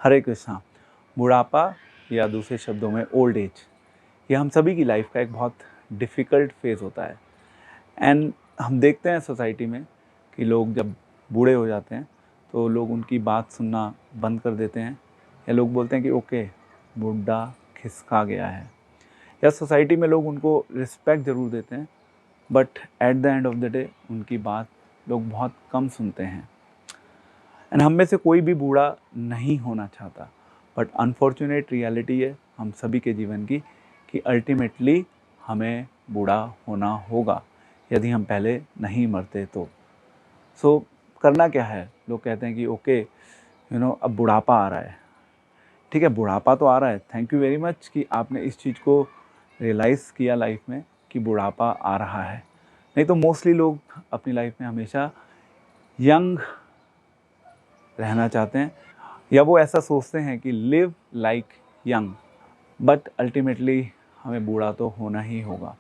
हरे कृष्णा। बुढ़ापा या दूसरे शब्दों में ओल्ड एज, ये हम सभी की लाइफ का एक बहुत डिफ़िकल्ट फेज़ होता है। एंड हम देखते हैं सोसाइटी में कि लोग जब बूढ़े हो जाते हैं तो लोग उनकी बात सुनना बंद कर देते हैं, या लोग बोलते हैं कि ओके बूढ़ा खिसका गया है, या सोसाइटी में लोग उनको रिस्पेक्ट ज़रूर देते हैं, but at the end of the day उनकी बात लोग बहुत कम सुनते हैं। एंड हम में से कोई भी बूढ़ा नहीं होना चाहता, बट अनफॉर्चुनेट रियलिटी है हम सभी के जीवन की कि अल्टीमेटली हमें बूढ़ा होना होगा यदि हम पहले नहीं मरते तो। सो करना क्या है, लोग कहते हैं कि ओके अब बुढ़ापा आ रहा है। ठीक है, बुढ़ापा तो आ रहा है, थैंक यू वेरी मच कि आपने इस चीज़ को रियलाइज़ किया लाइफ में कि बुढ़ापा आ रहा है। नहीं तो मोस्टली लोग अपनी लाइफ में हमेशा यंग रहना चाहते हैं, या वो ऐसा सोचते हैं कि live like young, but ultimately हमें बूढ़ा तो होना ही होगा।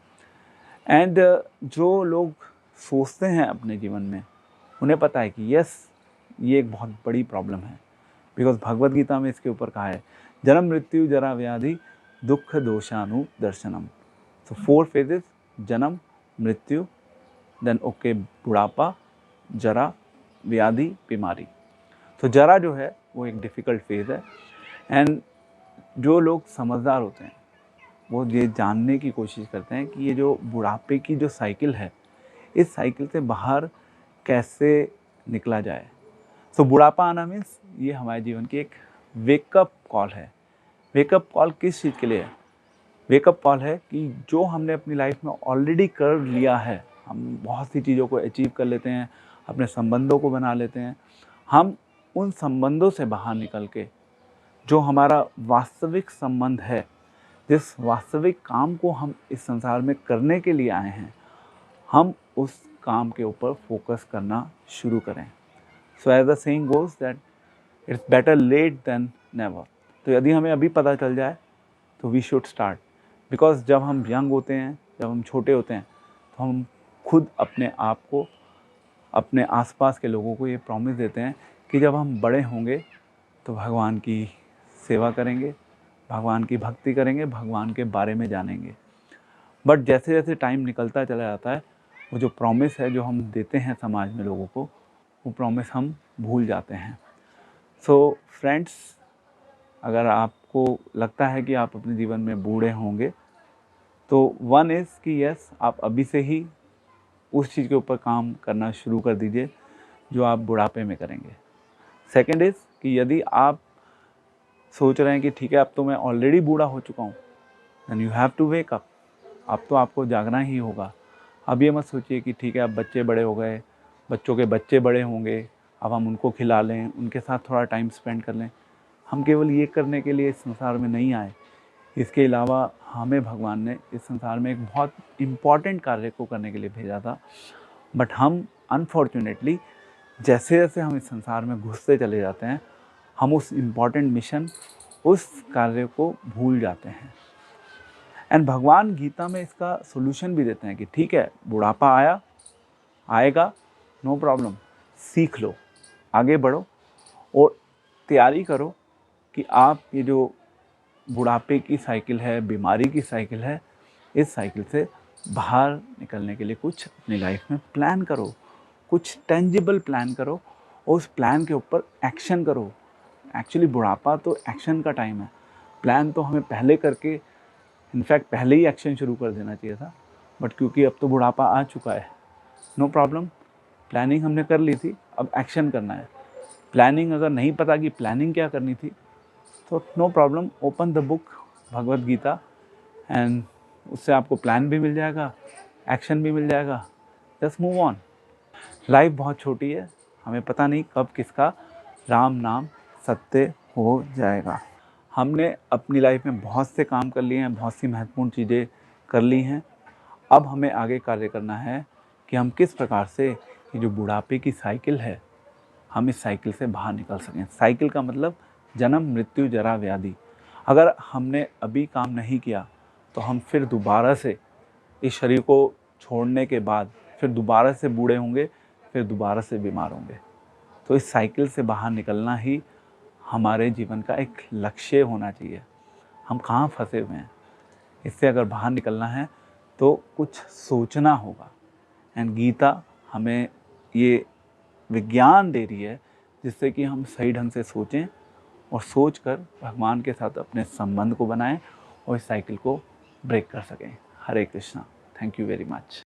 एंड जो लोग सोचते हैं अपने जीवन में, उन्हें पता है कि यस ये एक बहुत बड़ी प्रॉब्लम है, बिकॉज भगवद गीता में इसके ऊपर कहा है जन्म मृत्यु जरा व्याधि दुख दोषानु दर्शनम। सो 4 फेजेस, जन्म मृत्यु, देन ओके बुढ़ापा, जरा, व्याधि, बीमारी। तो जरा जो है वो एक डिफ़िकल्ट फेज़ है। एंड जो लोग समझदार होते हैं वो ये जानने की कोशिश करते हैं कि ये जो बुढ़ापे की जो साइकिल है, इस साइकिल से बाहर कैसे निकला जाए। सो बुढ़ापा आना मीन्स ये हमारे जीवन की एक वेकअप कॉल है। वेकअप कॉल किस चीज़ के लिए है? वेकअप कॉल है कि जो हमने अपनी लाइफ में ऑलरेडी कर लिया है, हम बहुत सी चीज़ों को अचीव कर लेते हैं, अपने संबंधों को बना लेते हैं, हम उन संबंधों से बाहर निकल के जो हमारा वास्तविक संबंध है, जिस वास्तविक काम को हम इस संसार में करने के लिए आए हैं, हम उस काम के ऊपर फोकस करना शुरू करें। So as the saying goes that it's better late than never. तो यदि हमें अभी पता चल जाए तो वी शुड स्टार्ट, बिकॉज जब हम यंग होते हैं, जब हम छोटे होते हैं, तो हम खुद अपने आप को, अपने आसपास के लोगों को ये प्रॉमिस देते हैं कि जब हम बड़े होंगे तो भगवान की सेवा करेंगे, भगवान की भक्ति करेंगे, भगवान के बारे में जानेंगे। बट जैसे जैसे टाइम निकलता चला जाता है, वो जो प्रॉमिस है जो हम देते हैं समाज में लोगों को, वो प्रॉमिस हम भूल जाते हैं। सो फ्रेंड्स, अगर आपको लगता है कि आप अपने जीवन में बूढ़े होंगे, तो वन इज़ कि यस आप अभी से ही उस चीज़ के ऊपर काम करना शुरू कर दीजिए जो आप बुढ़ापे में करेंगे। सेकंड इज़ कि यदि आप सोच रहे हैं कि ठीक है अब तो मैं ऑलरेडी बूढ़ा हो चुका हूँ, then you have to wake up. अब तो आपको जागना ही होगा। अब ये मत सोचिए कि ठीक है अब बच्चे बड़े हो गए, बच्चों के बच्चे बड़े होंगे, अब हम उनको खिला लें, उनके साथ थोड़ा टाइम स्पेंड कर लें। हम केवल ये करने के लिए इस संसार में नहीं आए, इसके अलावा हमें भगवान ने इस संसार में एक बहुत इम्पॉर्टेंट कार्य को करने के लिए भेजा था। बट हम अनफॉर्चुनेटली जैसे जैसे हम इस संसार में घुसते चले जाते हैं, हम उस इम्पॉर्टेंट मिशन, उस कार्य को भूल जाते हैं। एंड भगवान गीता में इसका सोल्यूशन भी देते हैं कि ठीक है बुढ़ापा आएगा, नो प्रॉब्लम, सीख लो, आगे बढ़ो और तैयारी करो कि आप ये जो बुढ़ापे की साइकिल है, बीमारी की साइकिल है, इस साइकिल से बाहर निकलने के लिए कुछ अपनी लाइफ में प्लान करो, कुछ टेंजिबल प्लान करो और उस प्लान के ऊपर एक्शन करो। एक्चुअली बुढ़ापा तो एक्शन का टाइम है। प्लान तो हमें पहले करके, इनफैक्ट पहले ही एक्शन शुरू कर देना चाहिए था, बट क्योंकि अब तो बुढ़ापा आ चुका है, नो प्रॉब्लम, प्लानिंग हमने कर ली थी, अब एक्शन करना है। प्लानिंग अगर नहीं पता कि प्लानिंग क्या करनी थी, तो no problem, open the book Bhagavad Gita and उससे आपको प्लान भी मिल जाएगा, एक्शन भी मिल जाएगा, जस्ट मूव ऑन। लाइफ बहुत छोटी है, हमें पता नहीं कब किसका राम नाम सत्य हो जाएगा। हमने अपनी लाइफ में बहुत से काम कर लिए हैं, बहुत सी महत्वपूर्ण चीज़ें कर ली हैं। अब हमें आगे कार्य करना है कि हम किस प्रकार से ये जो बुढ़ापे की साइकिल है, हम इस साइकिल से बाहर निकल सकें। साइकिल का मतलब जन्म मृत्यु जरा व्याधि। अगर हमने अभी काम नहीं किया तो हम फिर दोबारा से इस शरीर को छोड़ने के बाद फिर दोबारा से बूढ़े होंगे, फिर दोबारा से बीमार होंगे। तो इस साइकिल से बाहर निकलना ही हमारे जीवन का एक लक्ष्य होना चाहिए। हम कहाँ फंसे हुए हैं, इससे अगर बाहर निकलना है तो कुछ सोचना होगा। एंड गीता हमें ये विज्ञान दे रही है जिससे कि हम सही ढंग से सोचें और सोच कर भगवान के साथ अपने संबंध को बनाएं और इस साइकिल को ब्रेक कर सकें। Hare Krishna. Thank you very much.